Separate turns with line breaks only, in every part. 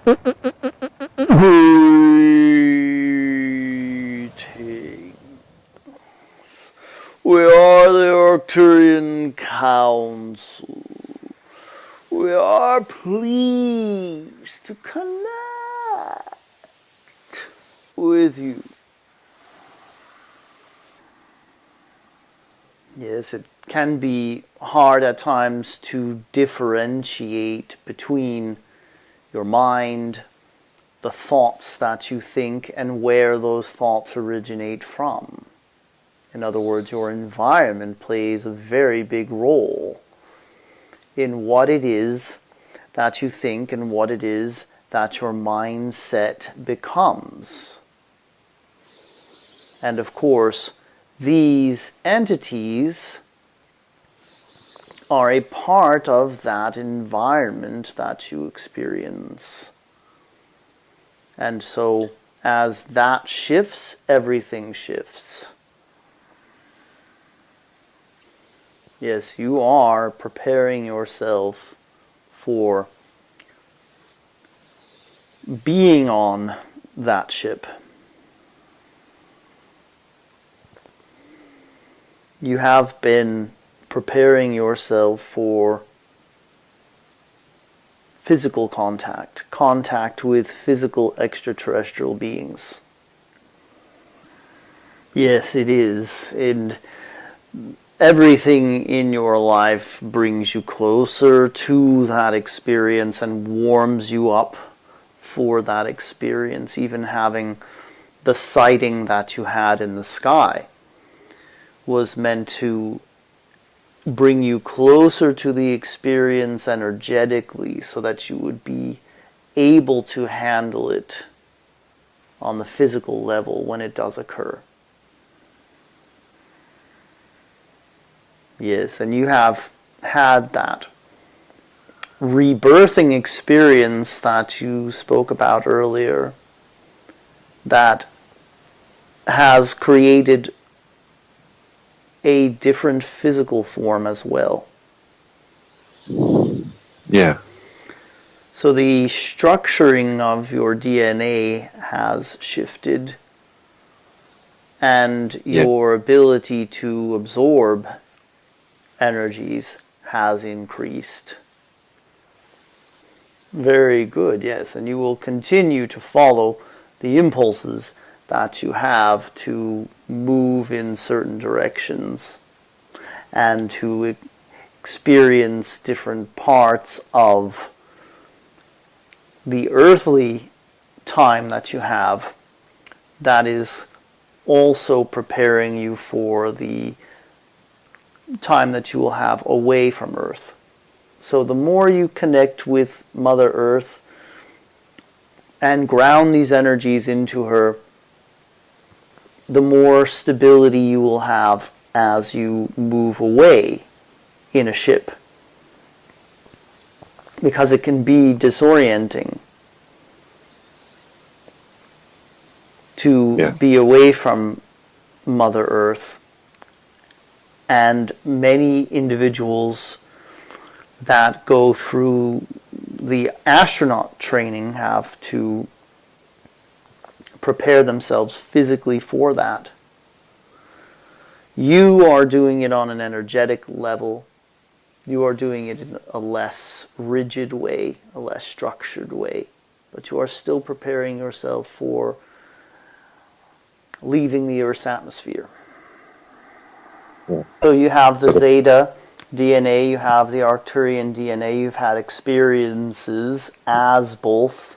Greetings. We are the Arcturian Council. We are pleased to connect with you. Yes, it can be hard at times to differentiate between your mind, the thoughts that you think, and where those thoughts originate from. In other words, your environment plays a very big role in what it is that you think and what it is that your mindset becomes. And of course, these entities are a part of that environment that you experience. And so, as that shifts, everything shifts. Yes, you are preparing yourself for being on that ship. You have been preparing yourself for physical contact with physical extraterrestrial beings. Yes, it is. And everything in your life brings you closer to that experience and warms you up for that experience. Even having the sighting that you had in the sky was meant to bring you closer to the experience energetically so that you would be able to handle it on the physical level when it does occur. Yes, and you have had that rebirthing experience that you spoke about earlier that has created a different physical form as well.
Yeah.
So the structuring of your DNA has shifted, and your ability to absorb energies has increased. Very good, yes, and you will continue to follow the impulses that you have to move in certain directions and to experience different parts of the earthly time that you have that is also preparing you for the time that you will have away from Earth. So the more you connect with Mother Earth and ground these energies into her, the more stability you will have as you move away in a ship. Because it can be disorienting to be away from Mother Earth. And many individuals that go through the astronaut training have to prepare themselves physically for that. You are doing it on an energetic level. You are doing it in a less rigid way, a less structured way. But you are still preparing yourself for leaving the Earth's atmosphere. Yeah. So you have the Zeta DNA, you have the Arcturian DNA, you've had experiences as both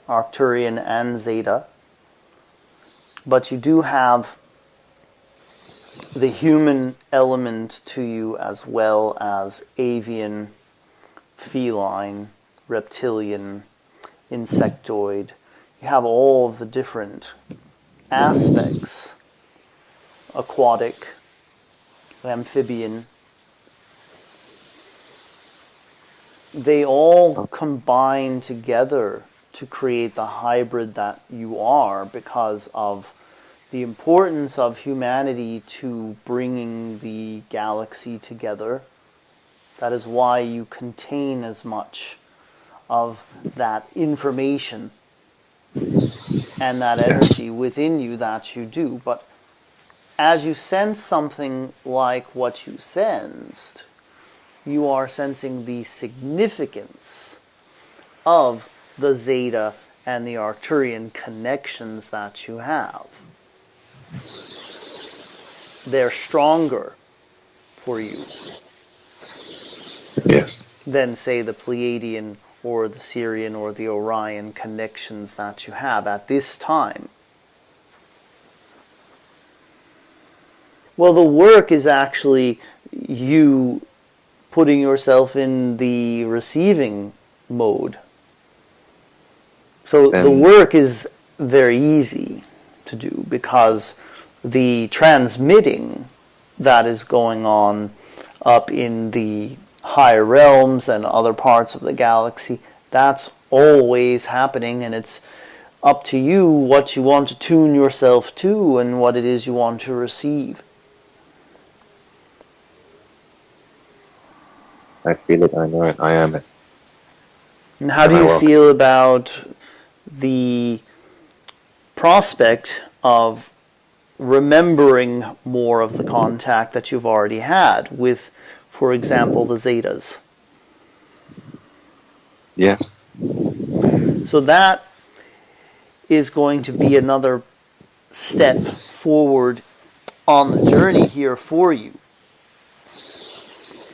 Arcturian and Zeta. But you do have the human element to you as well as avian, feline, reptilian, insectoid. You have all of the different aspects, aquatic, amphibian. They all combine together to create the hybrid that you are because of the importance of humanity to bringing the galaxy together. That is why you contain as much of that information and that energy within you that you do. But as you sense something like what you sensed, you are sensing the significance of the Zeta and the Arcturian connections that you have. They're stronger for you than, say, the Pleiadian or the Sirian or the Orion connections that you have at this time. Well, the work is actually you putting yourself in the receiving mode. So the work is very easy to do because the transmitting that is going on up in the higher realms and other parts of the galaxy, that's always happening, and it's up to you what you want to tune yourself to and what it is you want to receive.
I feel it, I know it, I am it.
And how do you feel about the prospect of remembering more of the contact that you've already had with, for example, the Zetas?
Yes.
So that is going to be another step forward on the journey here for you,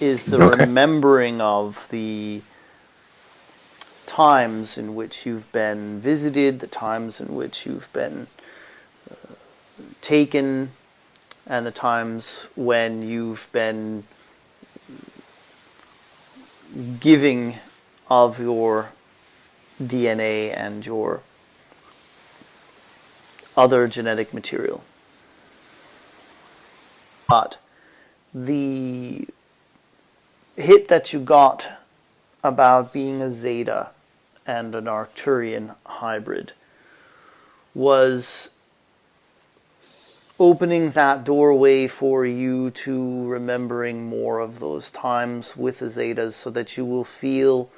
is the remembering of the times in which you've been visited, the times in which you've been taken, and the times when you've been giving of your DNA and your other genetic material. But the hit that you got about being a Zeta and an Arcturian hybrid was opening that doorway for you to remembering more of those times with the Zetas, so that you will feel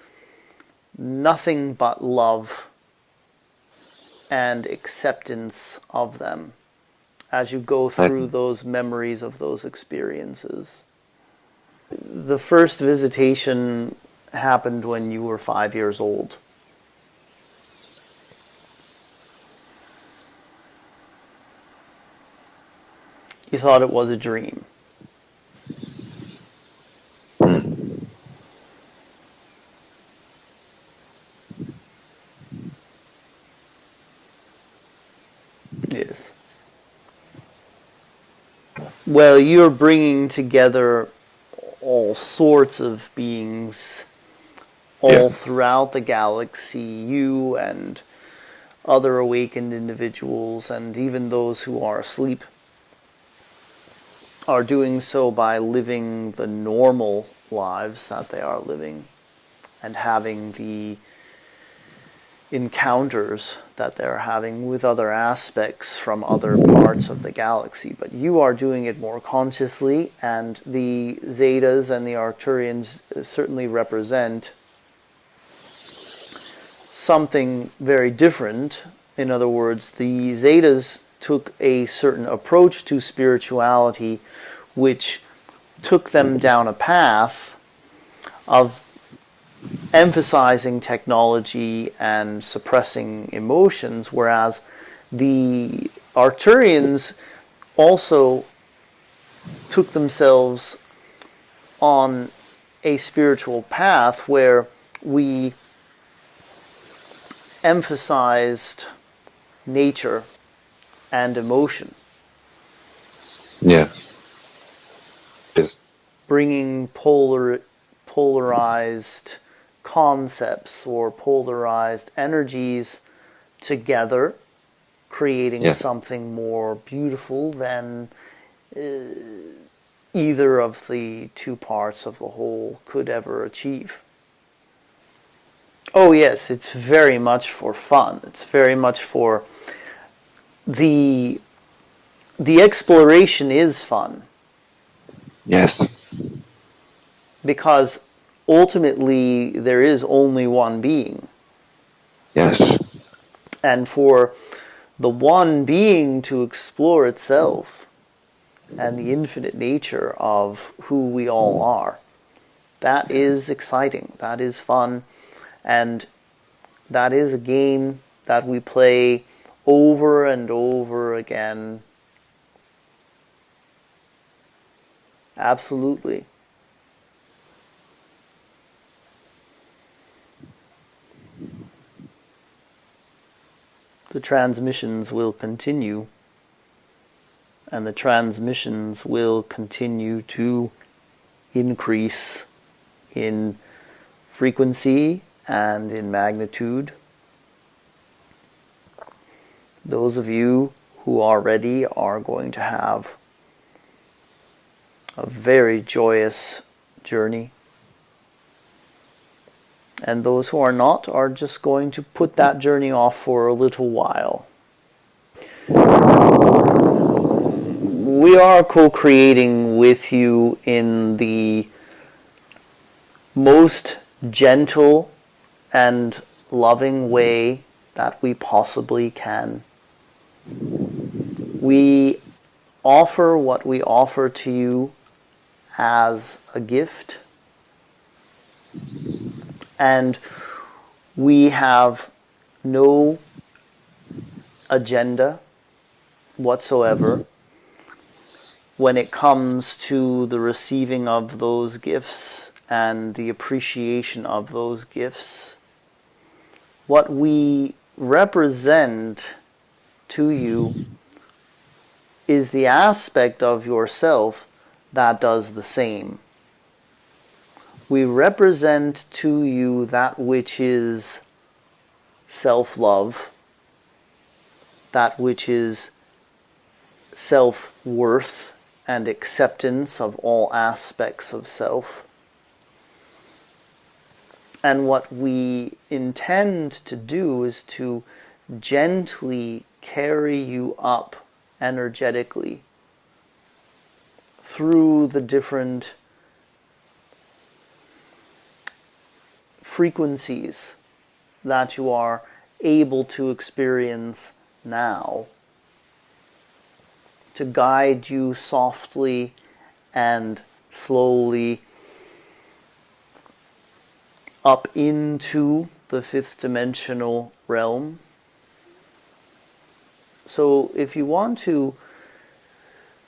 nothing but love and acceptance of them as you go through those memories of those experiences. The first visitation happened when you were 5 years old. You thought it was a dream. Yes. Well, you're bringing together all sorts of beings all throughout the galaxy, you and other awakened individuals, and even those who are asleep, are doing so by living the normal lives that they are living and having the encounters that they're having with other aspects from other parts of the galaxy. But you are doing it more consciously, and the Zetas and the Arcturians certainly represent something very different. In other words, the Zetas took a certain approach to spirituality which took them down a path of emphasizing technology and suppressing emotions, whereas the Arcturians also took themselves on a spiritual path where we emphasized nature and emotion.
Yes.
Bringing polarized concepts or polarized energies together, creating something more beautiful than either of the two parts of the whole could ever achieve. Oh yes, it's very much for fun. It's very much for the exploration is fun.
Yes.
Because ultimately there is only one being.
Yes.
And for the one being to explore itself and the infinite nature of who we all are, that is exciting, that is fun, and that is a game that we play over and over again. Absolutely. The transmissions will continue, and the transmissions will continue to increase in frequency and in magnitude. Those of you who are ready are going to have a very joyous journey. And those who are not are just going to put that journey off for a little while. We are co-creating with you in the most gentle and loving way that we possibly can. We offer what we offer to you as a gift, and we have no agenda whatsoever when it comes to the receiving of those gifts and the appreciation of those gifts. What we represent to you is the aspect of yourself that does the same. We represent to you that which is self-love, that which is self-worth and acceptance of all aspects of self. And what we intend to do is to gently carry you up energetically through the different frequencies that you are able to experience now, to guide you softly and slowly up into the fifth dimensional realm. So if you want to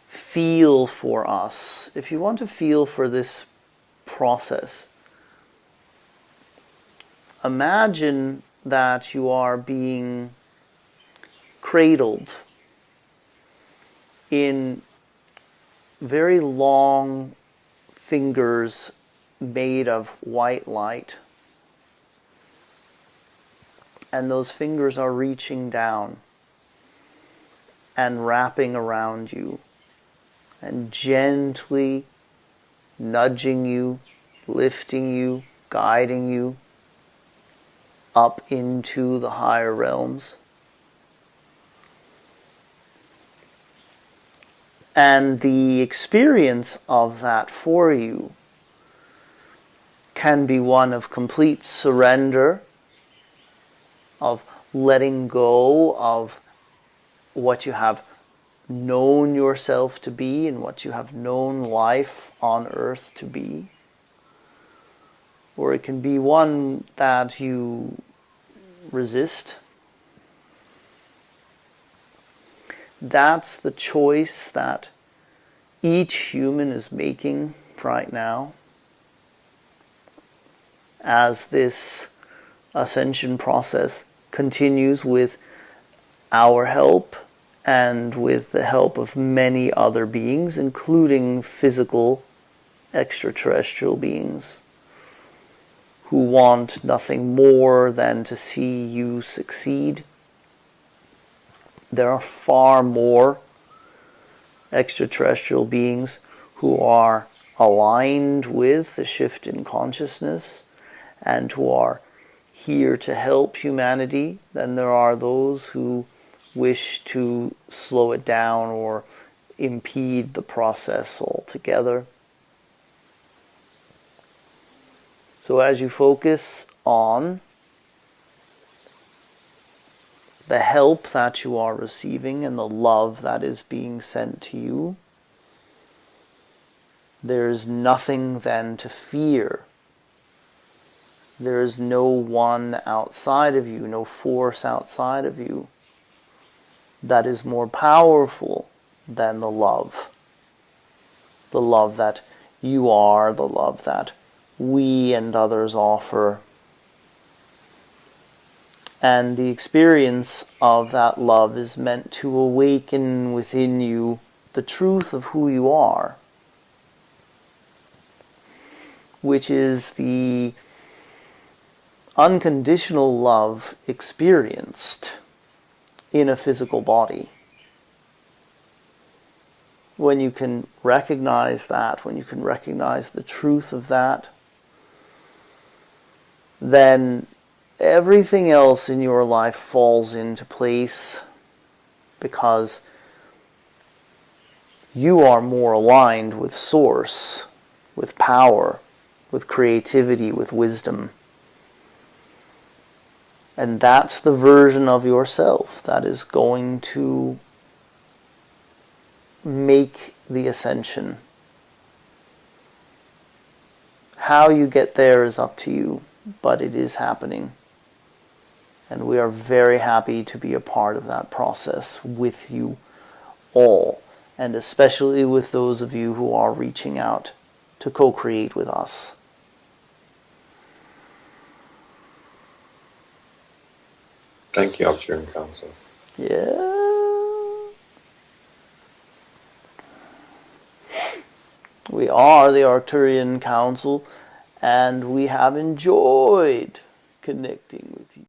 feel for us, if you want to feel for this process, imagine that you are being cradled in very long fingers made of white light. And those fingers are reaching down and wrapping around you and gently nudging you, lifting you, guiding you up into the higher realms. And the experience of that for you can be one of complete surrender, of letting go of what you have known yourself to be and what you have known life on earth to be. Or it can be one that you resist. That's the choice that each human is making right now as this ascension process continues with our help and with the help of many other beings, including physical extraterrestrial beings who want nothing more than to see you succeed. There are far more extraterrestrial beings who are aligned with the shift in consciousness and who are here to help humanity than there are those who wish to slow it down or impede the process altogether. So as you focus on the help that you are receiving and the love that is being sent to you, there's nothing then to fear. There is no one outside of you, no force outside of you that is more powerful than the love. The love that you are, the love that we and others offer. And the experience of that love is meant to awaken within you the truth of who you are, which is the unconditional love experienced in a physical body. When you can recognize that, when you can recognize the truth of that, then everything else in your life falls into place, because you are more aligned with Source, with power, with creativity, with wisdom. And that's the version of yourself that is going to make the ascension. How you get there is up to you, but it is happening. And we are very happy to be a part of that process with you all, and especially with those of you who are reaching out to co-create with us.
Thank you, Arcturian Council.
Yeah. We are the Arcturian Council, and we have enjoyed connecting with you.